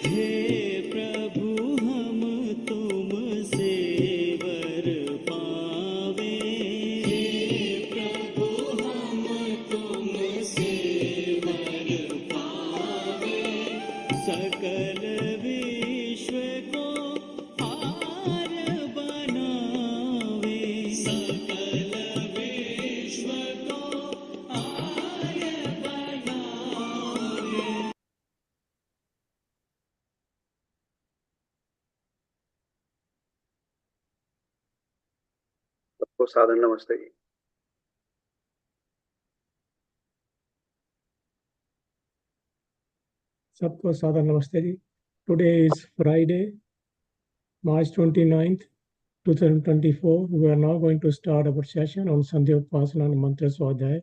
हे प्रभु हम तुमसे वर पावे, हे प्रभु हम तुमसे वर पावे, सकल विश्व को हार बनावे, सकल विश्व को हार बनावे। सबको सादर नमस्ते जी। सबको सादर नमस्ते जी। Today is Friday, March 29th, 2024. We are now going to start our session on Sandhya Upaasanaa and Mantra Swadhyaya.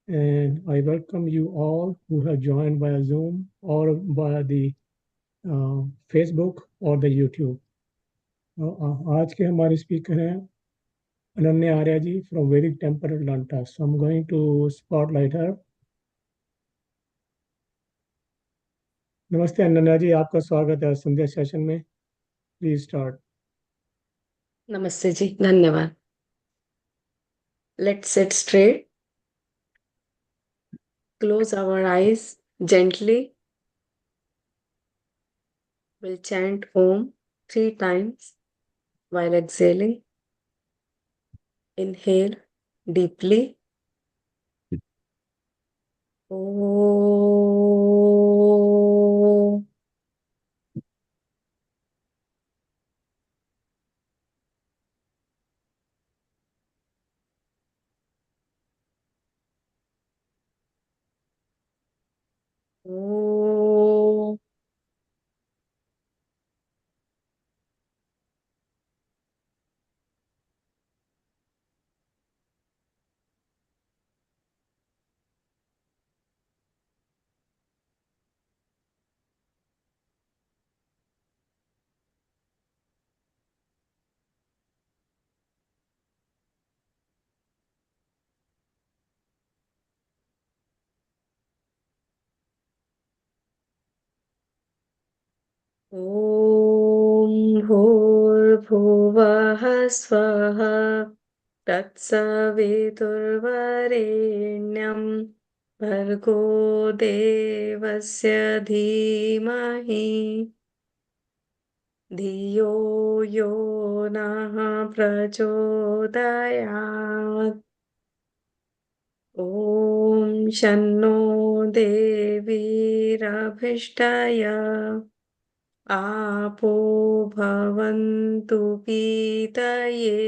And I welcome you all who have joined via Zoom or via the Facebook or the YouTube. आज के हमारे speaker हैं Ananya Arya ji from Vaidik Temple Atlanta. So I'm going to spotlight her. नमस्ते अनन्या जी, आपका स्वागत है संध्या session में। Please start. नमस्ते जी, धन्यवाद। Let's sit straight. Close our eyes gently. We'll chant Om 3 times while exhaling. Inhale deeply. Om. Om. ॐ भूर्भुवः स्वः तत्सवितुर्वरेण्यं भर्गो देवस्य धीमहि धियो यो नः प्रचोदयात्। ॐ शन्नो देवीरभिष्टय आपो भवन्तु पीतये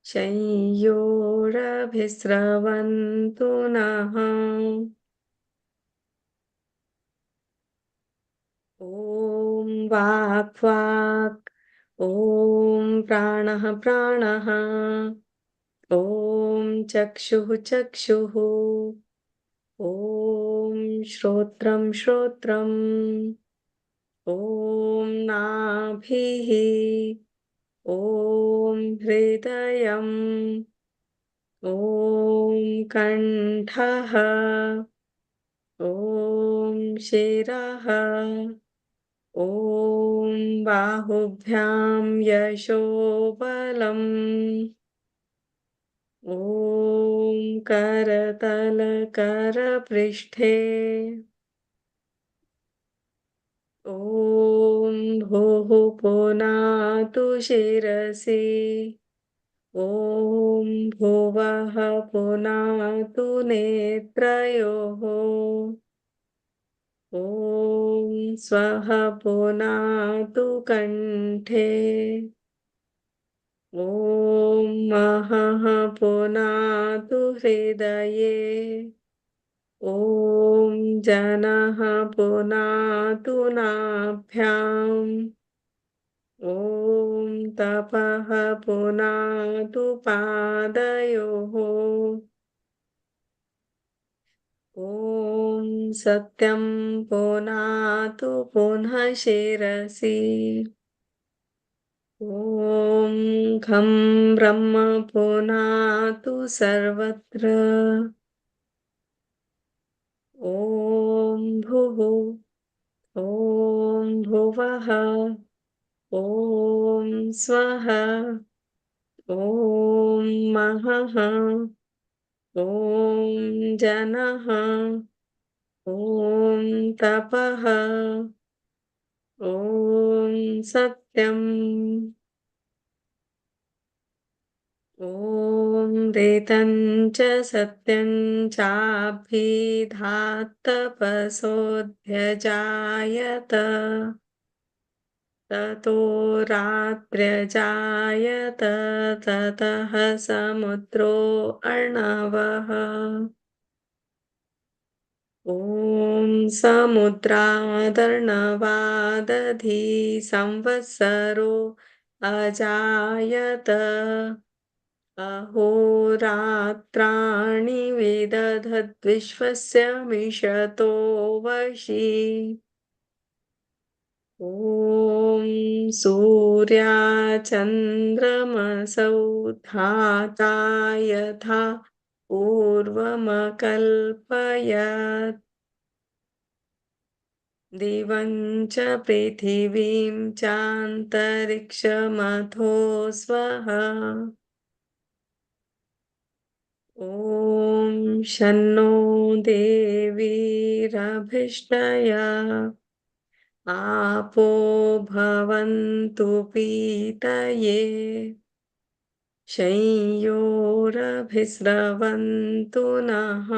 शंयोरभिस्रवन्तु नः। ॐ वाक् वाक्, ॐ प्राणः प्राणः, ॐ चक्षुः चक्षुः, ॐ श्रोत्रं श्रोत्रम्, ॐ नाभिः, ॐ हृदयम्, ॐ कण्ठः, ॐ शिरः, ॐ बाहुभ्यां यशोबलम्, ॐ करतलकरपृष्ठे, ॐ भुः पुनातु शिरसि, ॐ भुवः पुनातु नेत्रयोः, ॐ स्वः पुनातु कण्ठे, ॐ महः पुनातु हृदये, ॐ जनः पुनातु नाभ्याम्, ॐ तपः पुनातु पादयोः, ॐ सत्यं पुनातु पुनः शिरसि, ॐ खं ब्रह्म पुनातु सर्वत्र, ॐ भुः ॐ भुवः ॐ स्वः ॐ महः ॐ जनः ॐ तपः ॐ सत्यम् ॐ रेतं च सत्यं चाभिधात्तपसोऽध्यजायत ततो रात्र्यजायत ततः समुद्रो अर्णवः ॐ समुद्रादर्णवादधी संवत्सरो अजायत अहोरात्राणि विदधद्विश्वस्य मिषतो वशी ॐ सूर्याचन्द्रमसौ धाता यथा पूर्वमकल्पयत् दिवं च पृथिवीं चान्तरिक्षमथो स्वः ॐ शन्नो देवीरभिष्टया आपो भवन्तु पीतये शंयोरभिस्रवन्तु नः.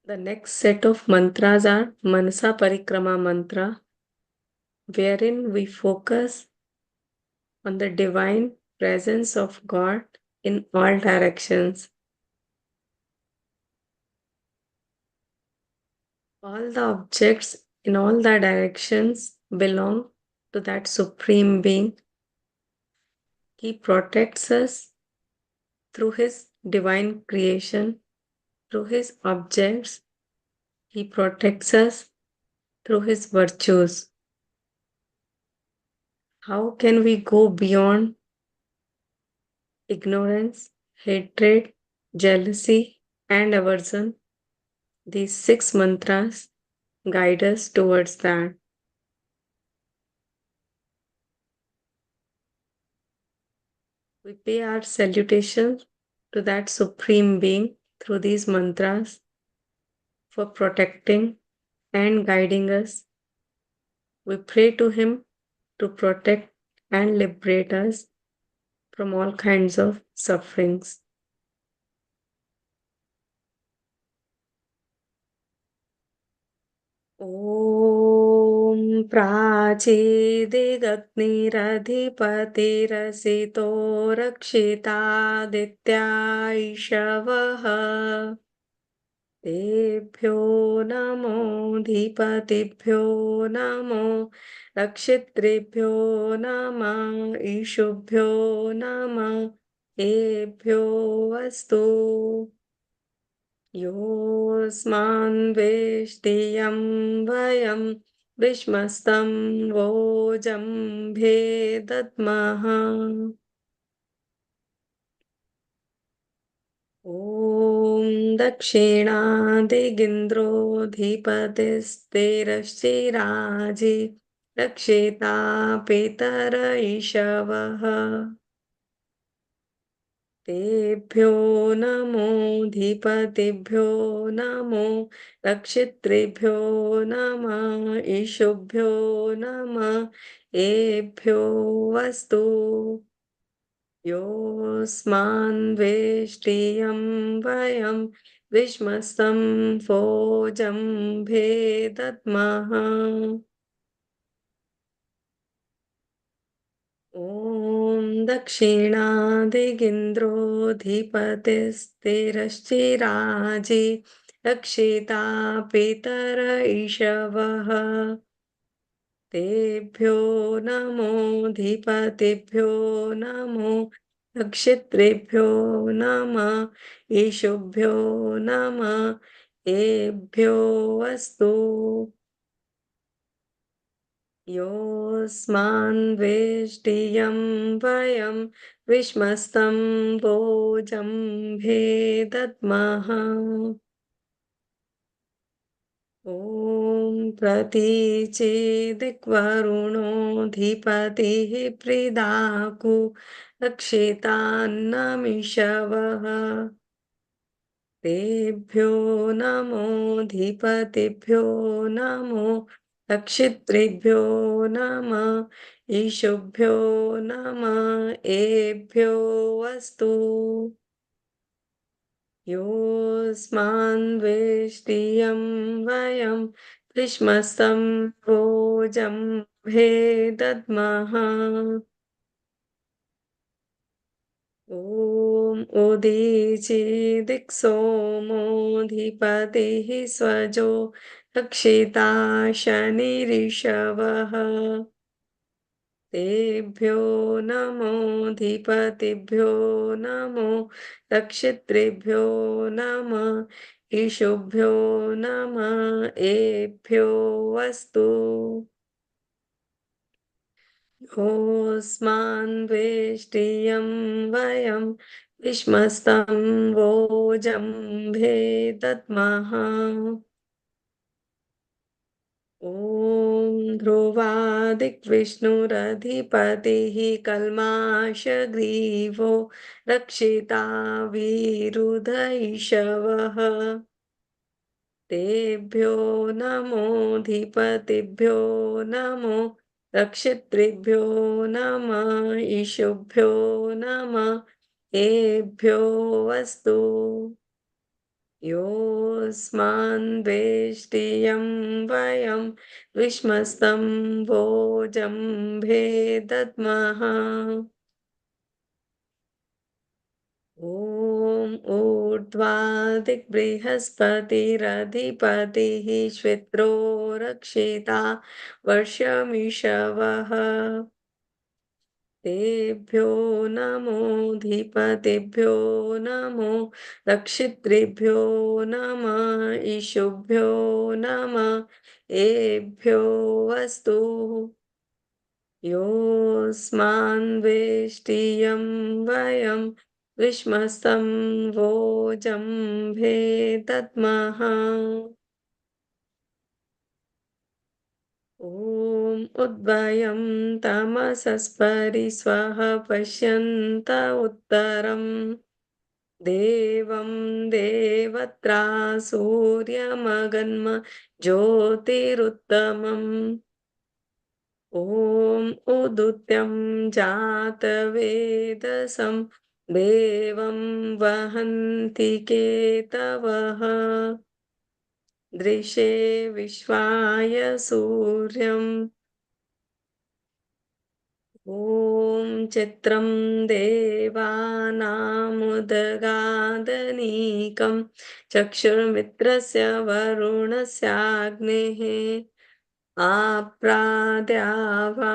The next set of mantras are Manasa Parikrama mantra, wherein we focus on the divine presence of God in all directions. All the objects in all the directions belong to that Supreme Being. He protects us through His divine creation, through His objects. He protects us through His virtues. How can we go beyond ignorance, hatred, jealousy, and aversion? These 6 mantras guide us towards that. We pay our salutations to that Supreme Being through these mantras for protecting and guiding us. We pray to Him to protect and liberate us from all kinds of sufferings. ॐ प्राचीदिगग्निरधिपतिरसितो रक्षितादित्यायिषवः तेभ्यो नमोऽधिपतिभ्यो नमो रक्षितृभ्यो नमः ईशुभ्यो नमः एभ्यो अस्तु योऽस्मान् वेष्टियं वयं विश्मस्तं वोजं भेदद्मः ॐ दक्षिणादिगिन्द्रोऽधिपतिस्तेरश्चिराजि रक्षिता पितर ईशवः तेभ्यो नमोऽधिपतिभ्यो नमो रक्षितृभ्यो नमः ईशुभ्यो नमः एभ्यो अस्तु योऽस्मान् वेष्टियं वयं विश्मस्तं भोजं भेदद्मः ॐ दक्षिणादिगिन्द्रोऽधिपतिस्तिरश्चिराजि रक्षिता पितर ईशवः तेभ्यो नमोऽधिपतिभ्यो नमो रक्षितृभ्यो नमः ईशुभ्यो नमः एभ्यो अस्तु योऽस्मान् वेष्टियं वयं विश्मस्तं भोजं भेदद्मः ॐ प्रतीचेदिक्वरुणोऽधिपतिः प्रीदाकु रक्षितान्नमिषवः तेभ्यो नमोऽधिपतिभ्यो नमो रक्षितृभ्यो नम ईशुभ्यो नम एभ्यो अस्तु योऽस्मान्द्वेष्टियं वयं विश्मस्तं भोजं भेदद्मः ॐ उदीचिदिक्सोमोऽधिपतिः स्वजो रक्षिता शनिरिषवः तेभ्यो नमोऽधिपतिभ्यो नमो रक्षितृभ्यो नम ईशुभ्यो नम एभ्यो अस्तु योऽस्मान्द्वेष्टियं वयं विश्मस्तं वोजं भेदद्मः ॐ ध्रुवादिक्विष्णुरधिपतिः कल्माषग्रीवो रक्षिता वीरुधैषवः तेभ्यो नमोऽधिपतिभ्यो नमो रक्षितृभ्यो नम ईशुभ्यो नम एभ्यो अस्तु योऽस्मान्द्वेष्टियं वयं विश्मस्तं भोजं भेदद्मः ॐ ऊर्ध्वादिक्बृहस्पतिरधिपतिः श्वित्रो रक्षिता वर्षमिषवः तेभ्यो नमोऽधिपतिभ्यो नमो रक्षितृभ्यो नम ईशुभ्यो नम एभ्यो अस्तु योऽस्मान्द्वेष्टियं वयं विश्मस्तं वोजं भेदद्मः ॐ उद्वयं तमसस्परिस्वः पश्यन्त उत्तरम् देवं देवत्रा सूर्यमगन्म ज्योतिरुत्तमम् ॐ उदुत्यं जातवेदसं देवं वहन्ति केतवः दृशे विश्वाय सूर्यम् ॐ चित्रं देवानामुदगादनीकं चक्षुर्मित्रस्य वरुणस्याग्नेः आप्राद्यावा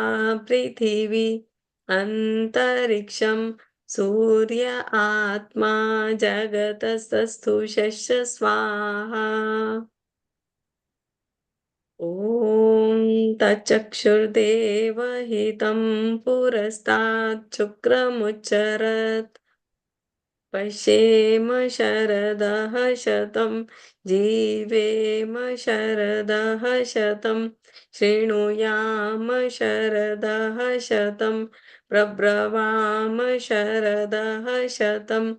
पृथिवी अन्तरिक्षं सूर्य आत्मा जगतस्तस्थु शस्य स्वाहा ॐ तच्चक्षुर्देवहितं पुरस्तात् शुक्रमुच्चरत् पश्येम शरदः शतं जीवेम शरदः शतं शृणुयाम शरदः शतं प्रब्रवाम शरदः शतम्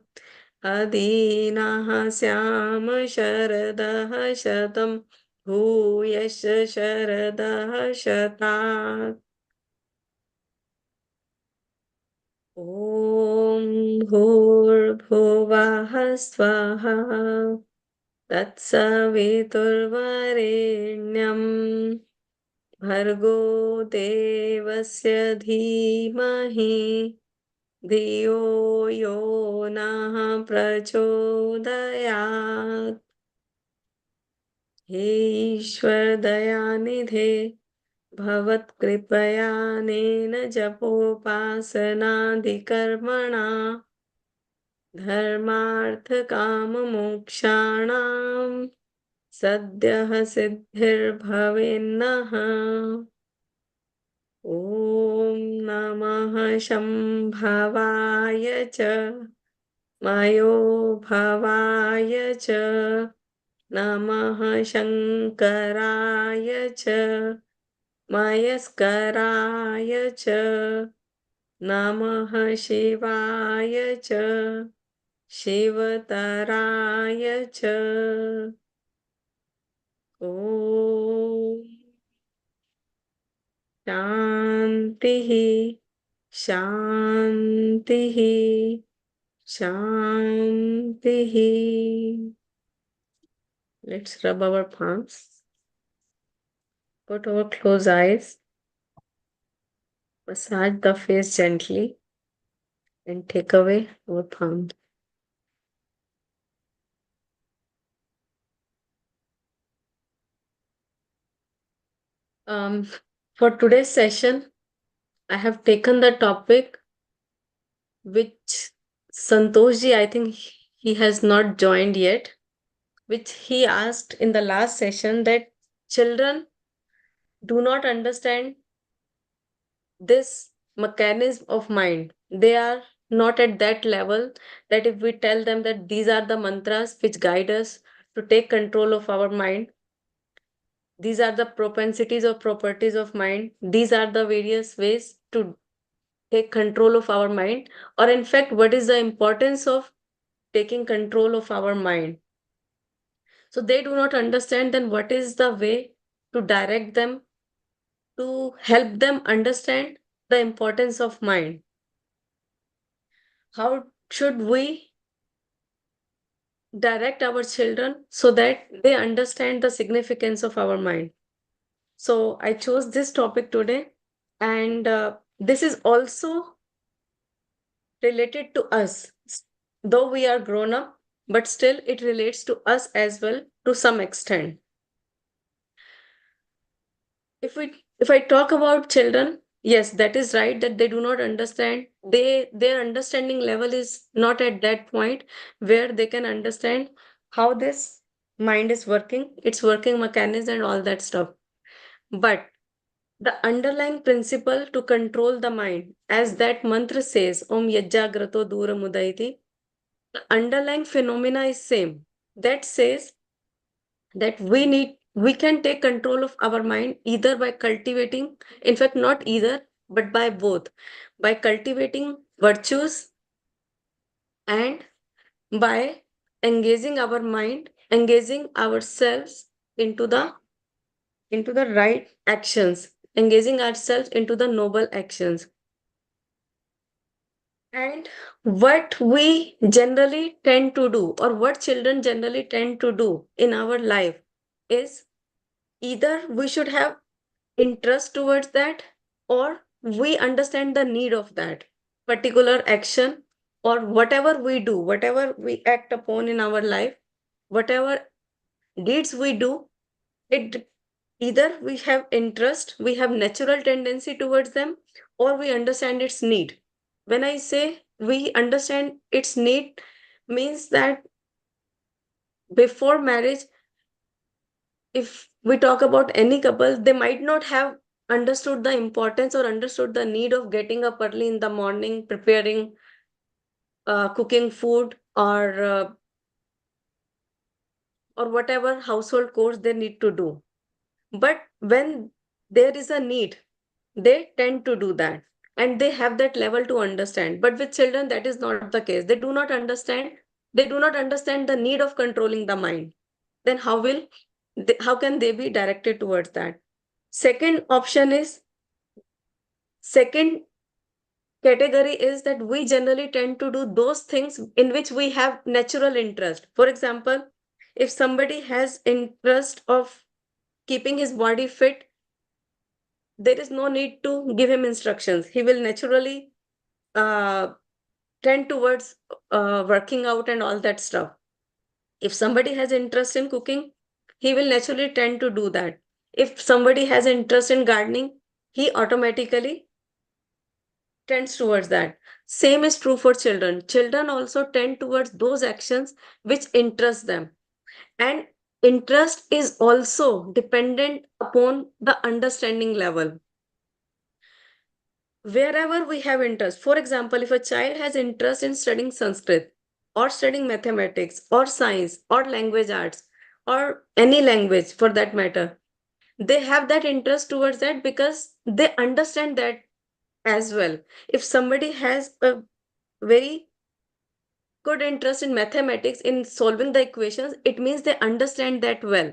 अदीनः स्याम शरदः शतं भूयश्च शरदः शतात् ॐ भूर्भुवः स्वः तत्सवितुर्वरेण्यं भर्गो देवस्य धीमहि धियो यो नः प्रचोदयात् हे ईश्वर दयानिधे भवत्कृपयानेन जपोपासनादिकर्मणा धर्मार्थकाममोक्षाणां सद्यः सिद्धिर्भवेन्नः ॐ नमः शम्भवाय च मयोभवाय च Namaha Shankaraya Cha Mayaskaraya Cha Namaha Shivaya Cha Shivataraya Cha. Om Shantihi Shantihi Shantihi. Let's rub our palms. Put our closed eyes. Massage the face gently and take away our palm. For today's session, I have taken the topic which Santoshji, I think he has not joined yet, which he asked in the last session that children do not understand this mechanism of mind. They are not at that level that if we tell them that these are the mantras which guide us to take control of our mind, these are the propensities or properties of mind, these are the various ways to take control of our mind, or in fact, what is the importance of taking control of our mind. So they do not understand then what is the way to direct them, to help them understand the importance of mind. How should we direct our children so that they understand the significance of our mind? So I chose this topic today, and this is also related to us. Though we are grown up, but still it relates to us as well to some extent. If I talk about children, yes, that is right that they do not understand. Their understanding level is not at that point where they can understand how this mind is working, its working mechanism and all that stuff. But the underlying principle to control the mind, as that mantra says, Om Yajjagrato Dura Mudaiti, the underlying phenomena is same. That says that we can take control of our mind either by cultivating, in fact, not either, but by both, by cultivating virtues and by engaging our mind, engaging ourselves into the right actions, engaging ourselves into the noble actions. And what we generally tend to do, or what children generally tend to do in our life, is either we should have interest towards that, or we understand the need of that particular action, or whatever we do, whatever we act upon in our life, whatever deeds we do, it either we have interest, we have natural tendency towards them, or we understand its need. When I say we understand its need, means that before marriage, if we talk about any couple, they might not have understood the importance or understood the need of getting up early in the morning, preparing, cooking food, or whatever household chores they need to do. But when there is a need, they tend to do that, and they have that level to understand. But with children, that is not the case. They do not understand. They do not understand the need of controlling the mind. Then how can they be directed towards that? Second option is, second category is that we generally tend to do those things in which we have natural interest. For example, if somebody has interest of keeping his body fit, there is no need to give him instructions. He will naturally uh, tend towards working out and all that stuff. If somebody has interest in cooking, he will naturally tend to do that. If somebody has interest in gardening, he automatically tends towards that. Same is true for children. Children also tend towards those actions which interest them. And interest is also dependent upon the understanding level. Wherever we have interest, for example, if a child has interest in studying Sanskrit or studying mathematics or science or language arts or any language for that matter, they have that interest towards that because they understand that as well. If somebody has a very good interest in mathematics, in solving the equations, it means they understand that well.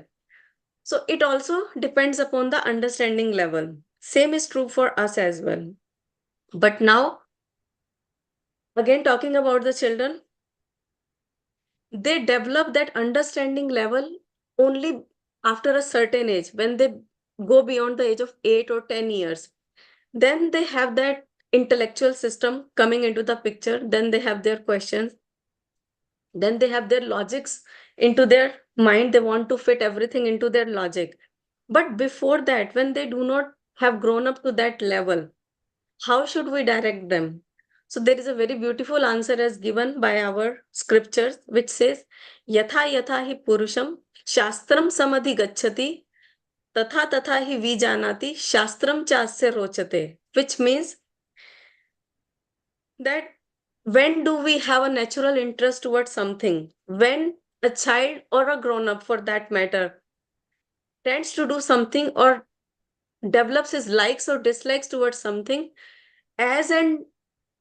So it also depends upon the understanding level. Same is true for us as well. But now, again, talking about the children, they develop that understanding level only after a certain age. When they go beyond the age of 8 or 10 years, then they have that intellectual system coming into the picture. Then they have their questions. Then they have their logics into their mind. They want to fit everything into their logic. But before that, when they do not have grown up to that level, how should we direct them? So there is a very beautiful answer as given by our scriptures, which says, Yatha yatha hi purusham shastram samadhi gacchati tatha tatha hi vijanati shastram chasya rochate, which means that when do we have a natural interest towards something? When a child or a grown up, for that matter, tends to do something or develops his likes or dislikes towards something, as and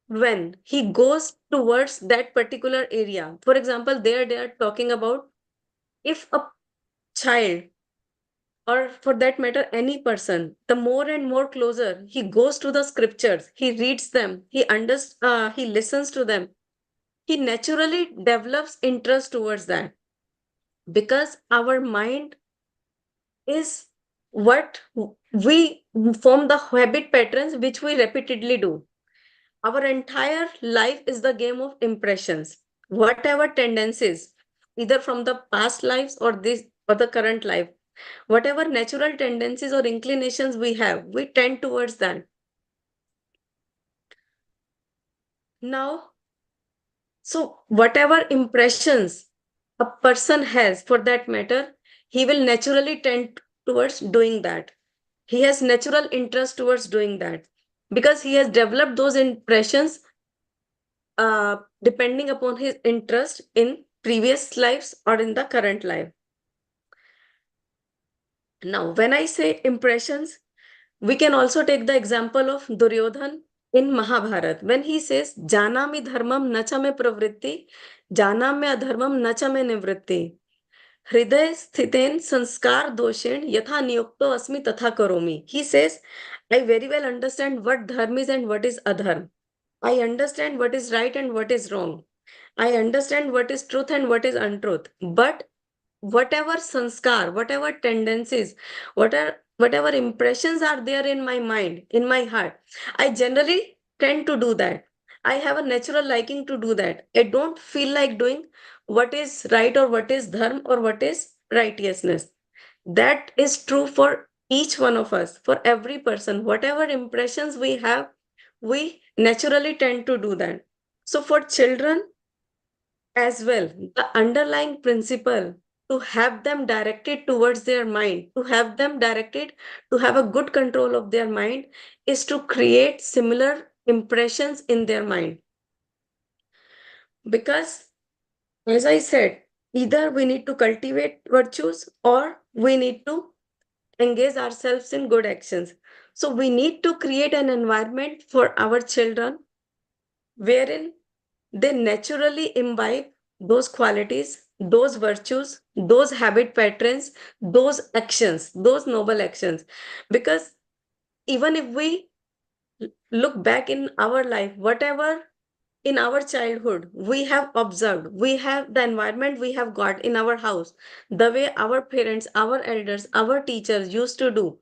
when he goes towards that particular area. For example, there they are talking about if a child, or for that matter any person, the more and more closer he goes to the scriptures, he reads them, he listens to them, he naturally develops interest towards that, because our mind is what we form the habit patterns which we repeatedly do. Our entire life is the game of impressions. Whatever tendencies, either from the past lives or this or the current life, whatever natural tendencies or inclinations we have, we tend towards that. Now, so whatever impressions a person has, for that matter, he will naturally tend towards doing that. He has natural interest towards doing that because he has developed those impressions depending upon his interest in previous lives or in the current life. Now, when I say impressions, we can also take the example of Duryodhan in Mahabharata when he says, Janami dharmam nacha me pravritti, janamya adharmam nacha me nivritti. Hriday sthiten sanskar doshen yatha niyukto asmi tatha karomi. He says, I very well understand what dharma is and what is adharma. I understand what is right and what is wrong. I understand what is truth and what is untruth. But whatever sanskar, whatever tendencies, whatever impressions are there in my mind, in my heart, I generally tend to do that. I have a natural liking to do that. I don't feel like doing what is right or what is dharma or what is righteousness. That is true for each one of us, for every person. Whatever impressions we have, we naturally tend to do that. So for children as well, the underlying principle to have them directed towards their mind, to have them directed to have a good control of their mind, is to create similar impressions in their mind. Because, as I said, either we need to cultivate virtues or we need to engage ourselves in good actions. So we need to create an environment for our children wherein they naturally imbibe those qualities, those virtues, those habit patterns, those actions, those noble actions. Because even if we look back in our life, whatever in our childhood we have observed, we have the environment we have got in our house, the way our parents, our elders, our teachers used to do,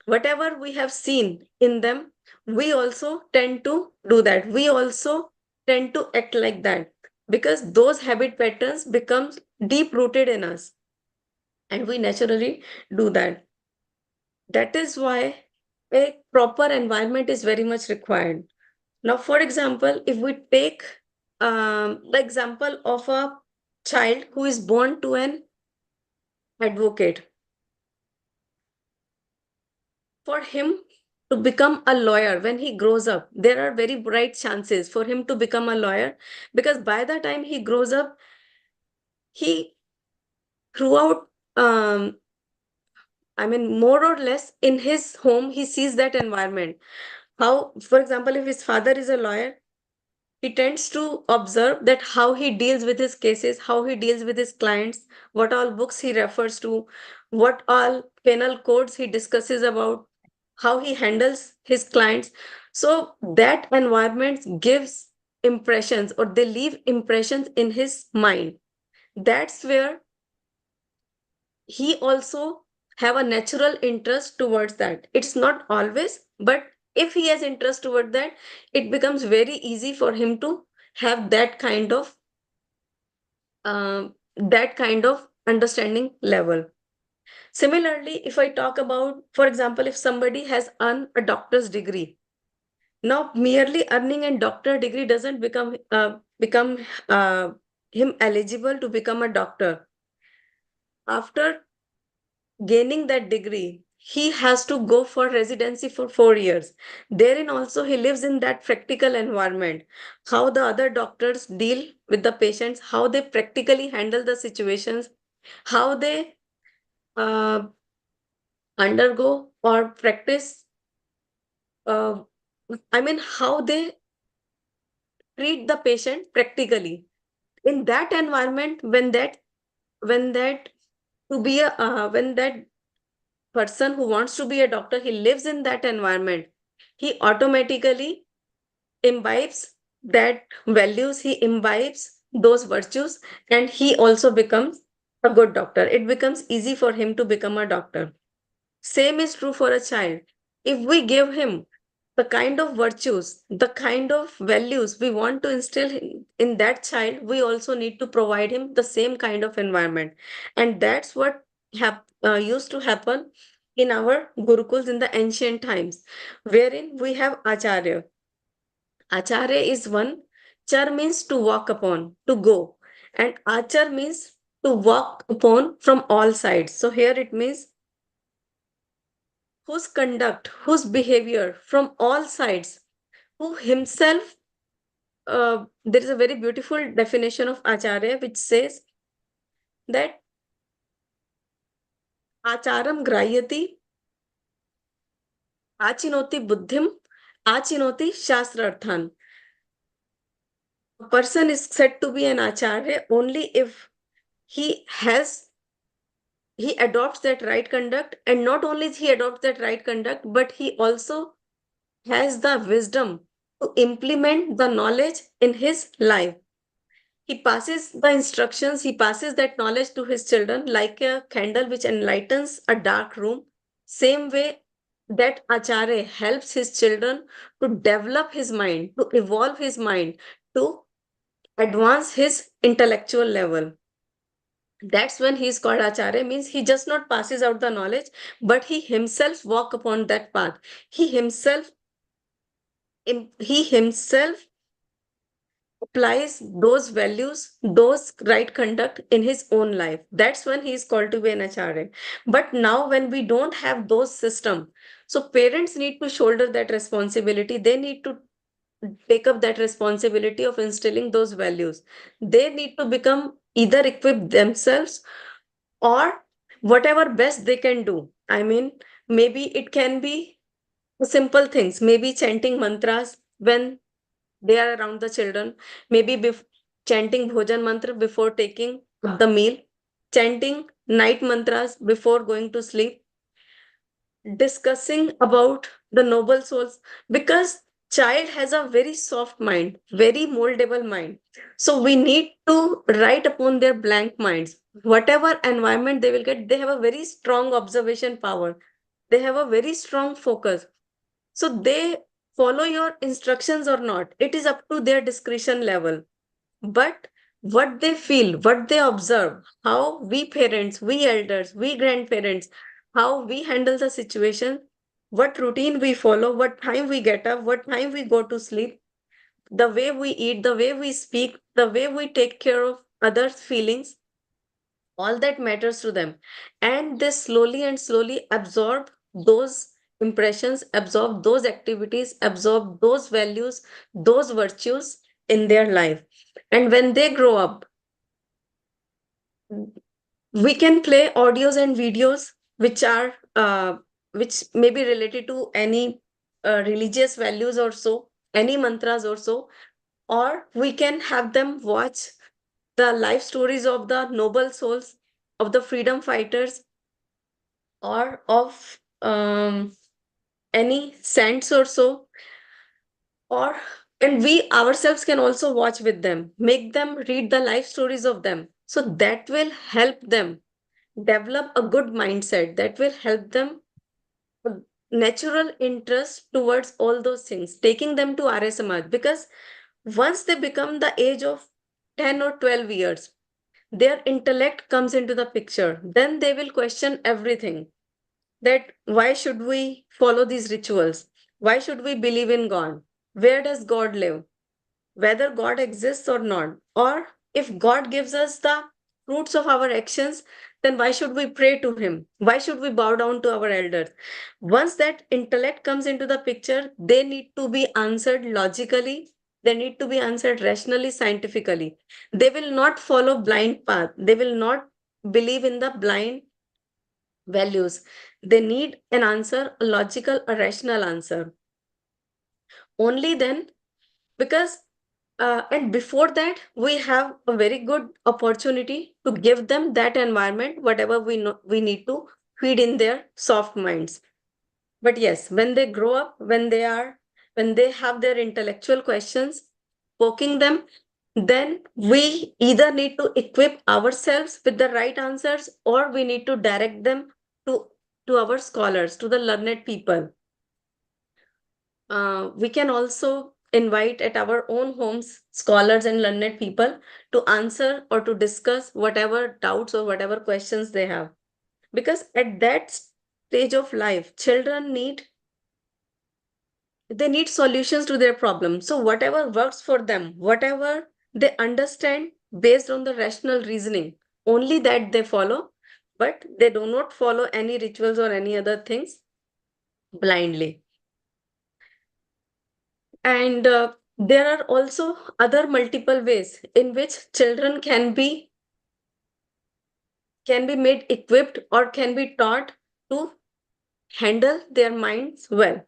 whatever we have seen in them, we also tend to do that. We also tend to act like that because those habit patterns become deep rooted in us and we naturally do that. That is why a proper environment is very much required. Now, for example, if we take the example of a child who is born to an advocate, for him to become a lawyer when he grows up, there are very bright chances for him to become a lawyer because by the time he grows up, he throughout I mean, more or less in his home, he sees that environment. How, for example, if his father is a lawyer, he tends to observe that how he deals with his cases, how he deals with his clients, what all books he refers to, what all penal codes he discusses about, how he handles his clients. So that environment gives impressions, or they leave impressions in his mind. That's where he also have a natural interest towards that. It's not always, but if he has interest toward that, it becomes very easy for him to have that kind of understanding level. Similarly, if I talk about, for example, if somebody has earned a doctor's degree, now merely earning a doctor degree doesn't become uh, him eligible to become a doctor. After gaining that degree, he has to go for residency for 4 years. Therein also, he lives in that practical environment. How the other doctors deal with the patients, how they practically handle the situations, how they uh, undergo or practice, uh, I mean, how they treat the patient practically. In that environment, when that to be a when that person who wants to be a doctor, he lives in that environment, he automatically imbibes that values, he imbibes those virtues, and he also becomes a good doctor. It becomes easy for him to become a doctor. Same is true for a child. If we give him the kind of virtues, the kind of values we want to instill in that child, we also need to provide him the same kind of environment. And that's what used to happen in our gurukuls in the ancient times, wherein we have Acharya. Acharya is one. Char means to walk upon, to go. And Achar means to walk upon from all sides. So here it means whose conduct, whose behavior from all sides, who himself, there is a very beautiful definition of Acharya which says that Acharam grayati, achinoti buddhim, achinoti shastrarthan. A person is said to be an Acharya only if he has he adopts that right conduct, and not only he adopts that right conduct, but he also has the wisdom to implement the knowledge in his life. He passes the instructions, he passes that knowledge to his children like a candle which enlightens a dark room. Same way that Acharya helps his children to develop his mind, to evolve his mind, to advance his intellectual level. That's when he is called Acharya, means he just not passes out the knowledge, but he himself walk upon that path. He himself he himself applies those values, those right conduct in his own life. That's when he is called to be an Acharya. But now when we don't have those system, so parents need to shoulder that responsibility. They need to take up that responsibility of instilling those values. They need to become either equipped themselves or whatever best they can do. I mean, maybe it can be simple things, maybe chanting mantras when they are around the children, maybe chanting bhojan mantra before taking the meal, chanting night mantras before going to sleep, discussing about the noble souls, because child has a very soft mind, very moldable mind. So we need to write upon their blank minds. Whatever environment they will get, they have a very strong observation power, they have a very strong focus. So they follow your instructions or not, it is up to their discretion level. But what they feel, what they observe, how we parents, we elders, we grandparents, how we handle the situation, what routine we follow, what time we get up, what time we go to sleep, the way we eat, the way we speak, the way we take care of others' feelings, all that matters to them. And they slowly and slowly absorb those impressions, absorb those activities, absorb those values, those virtues in their life. And when they grow up, We can play audios and videos which are which may be related to any religious values or so, any mantras or so, or we can have them watch the life stories of the noble souls, of the freedom fighters, or of any saints or so, or and we ourselves can also watch with them, make them read the life stories of them, so that will help them develop a good mindset, that will help them a natural interest towards all those things, taking them to Arya Samaj. Because once they become the age of 10 or 12 years, their intellect comes into the picture. Then they will question everything, that why should we follow these rituals? Why should we believe in God? Where does God live? Whether God exists or not. Or if God gives us the fruits of our actions, then why should we pray to Him? Why should we bow down to our elders? Once that intellect comes into the picture, they need to be answered logically. They need to be answered rationally, scientifically. They will not follow blind path. They will not believe in the blind values. They need an answer, a logical, a rational answer. Only then, because and before that, we have a very good opportunity to give them that environment, whatever we know we need to feed in their soft minds. But yes, when they grow up, when they have their intellectual questions, poking them, then we either need to equip ourselves with the right answers, or we need to direct them to our scholars, to the learned people. We can also invite at our own homes scholars and learned people to answer or to discuss whatever doubts or whatever questions they have. Because at that stage of life, children need solutions to their problems. So whatever works for them, whatever they understand based on the rational reasoning, only that they follow, but they do not follow any rituals or any other things blindly. And there are also other multiple ways in which children can be made equipped or can be taught to handle their minds well.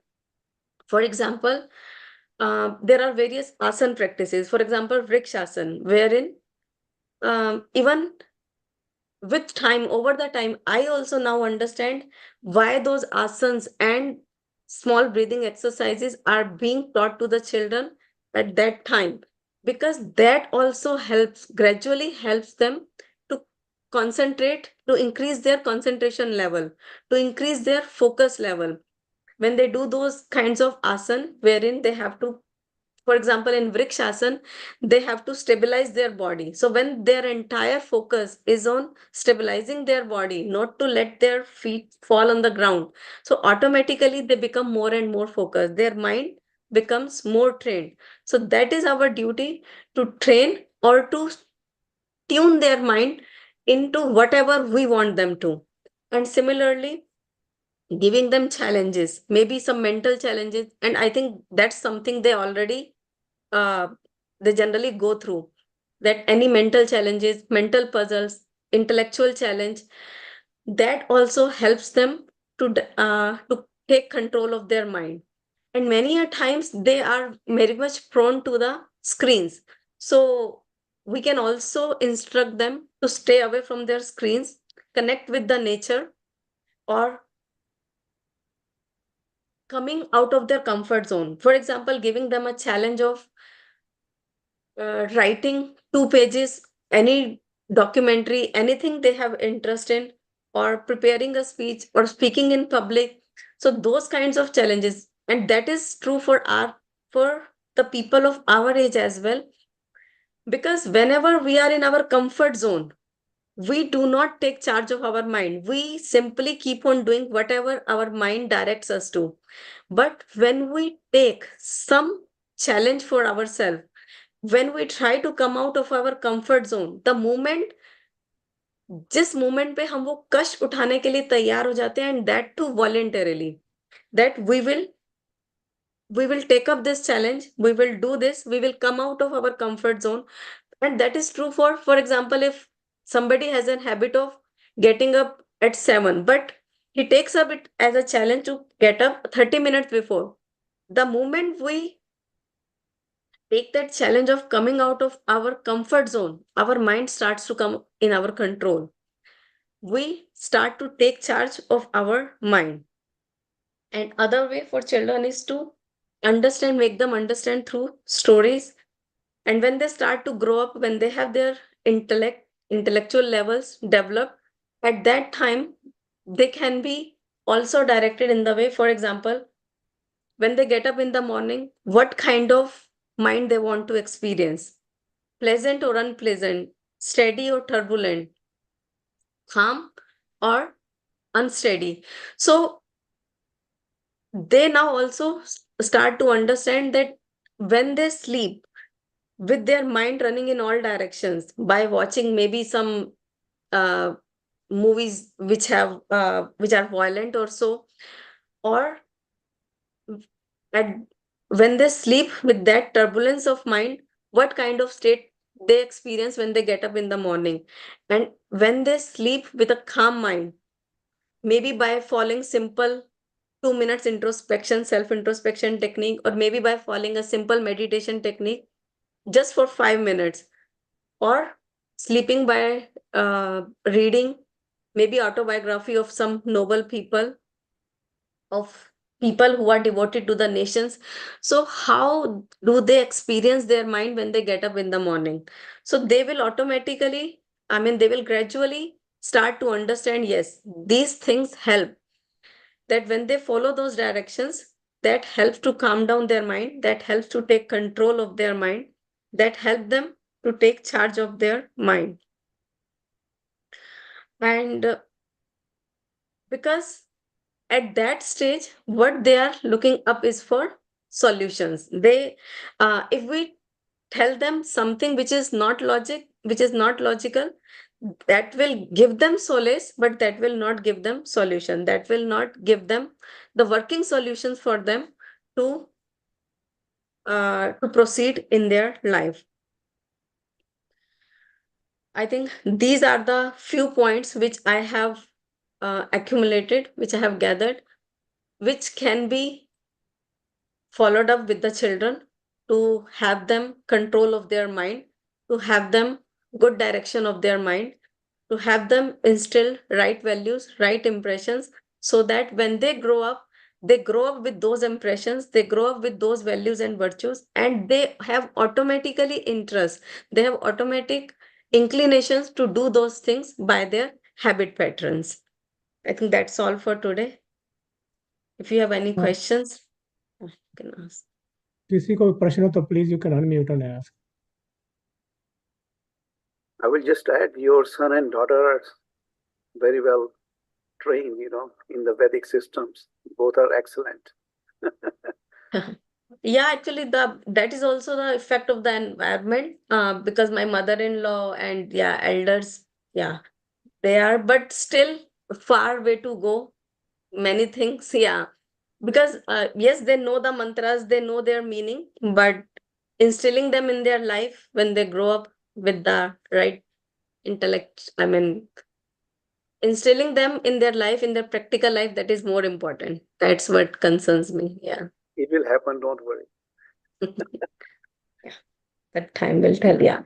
For example, there are various asana practices. For example, Vrikshasana, wherein even with time, over the time, I also now understand why those asanas and small breathing exercises are being taught to the children at that time, because that also gradually helps them to concentrate, to increase their concentration level, to increase their focus level. When they do those kinds of asana wherein they have to, for example, in Vrikshasana, they have to stabilize their body. So when their entire focus is on stabilizing their body, not to let their feet fall on the ground, so automatically they become more and more focused. Their mind becomes more trained. So that is our duty, to train or to tune their mind into whatever we want them to. And similarly, giving them challenges, maybe some mental challenges. And I think that's something uh, they generally go through, that any mental challenges, mental puzzles, intellectual challenge, that also helps them to take control of their mind. And many a times they are very much prone to the screens. So we can also instruct them to stay away from their screens, connect with the nature, or coming out of their comfort zone. For example, giving them a challenge of writing 2 pages, any documentary, anything they have interest in, or preparing a speech or speaking in public. So those kinds of challenges, and that is true for the people of our age as well. Because whenever we are in our comfort zone, we do not take charge of our mind. We simply keep on doing whatever our mind directs us to. But when we take some challenge for ourselves, when we try to come out of our comfort zone, the moment, जिस moment पे हम वो कष्ट उठाने के लिए तैयार हो जाते हैं, and that too voluntarily, that we will take up this challenge, we will do this, we will come out of our comfort zone. And that is true for example, if somebody has a habit of getting up at 7, but he takes up it as a challenge to get up 30 minutes before. The moment we take that challenge of coming out of our comfort zone, our mind starts to come in our control. We start to take charge of our mind. And other way for children is to understand, make them understand through stories. And when they start to grow up, when they have their intellectual levels developed, at that time they can be also directed in the way, for example, when they get up in the morning, what kind of mind they want to experience, pleasant or unpleasant, steady or turbulent, calm or unsteady. So they now also start to understand that when they sleep with their mind running in all directions by watching maybe some uh, movies which are violent or so, or at, when they sleep with that turbulence of mind, what kind of state they experience when they get up in the morning. And when they sleep with a calm mind, maybe by following simple 2 minutes introspection, self introspection technique, or maybe by following a simple meditation technique just for 5 minutes, or sleeping by reading maybe autobiography of some noble people, of people who are devoted to the nations. So how do they experience their mind when they get up in the morning? So they will automatically, I mean, they will gradually start to understand, yes, these things help, that when they follow those directions, that helps to calm down their mind, that helps to take control of their mind, that help them to take charge of their mind. And because at that stage what they are looking up is for solutions. They if we tell them something which is not logical, that will give them solace, but that will not give them solution, that will not give them the working solutions for them to proceed in their life. I think these are the few points which I have accumulated, which I have gathered, which can be followed up with the children to have them control of their mind, to have them good direction of their mind, to have them instill right values, right impressions, so that when they grow up with those impressions, they grow up with those values and virtues, and they have automatically interest, they have automatic inclinations to do those things by their habit patterns. I think that's all for today. If you have any questions, you can ask. किसी को प्रश्न हो तो please you can unmute and ask. I will just add, your son and daughter are very well trained, in the Vedic systems. Both are excellent. Yeah, actually, that is also the effect of the environment. Because my mother-in-law and elders, they are, but still far way to go. Many things, because yes, they know the mantras, they know their meaning, but instilling them in their life when they grow up with the right intellect, I mean, instilling them in their life, in their practical life, that is more important. That's what concerns me. Yeah. It will happen, don't worry. Yeah, that time will tell. Yeah.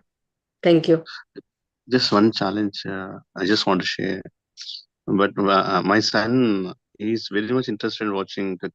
Thank you. Just one challenge I just want to share. But my son is very much interested in watching the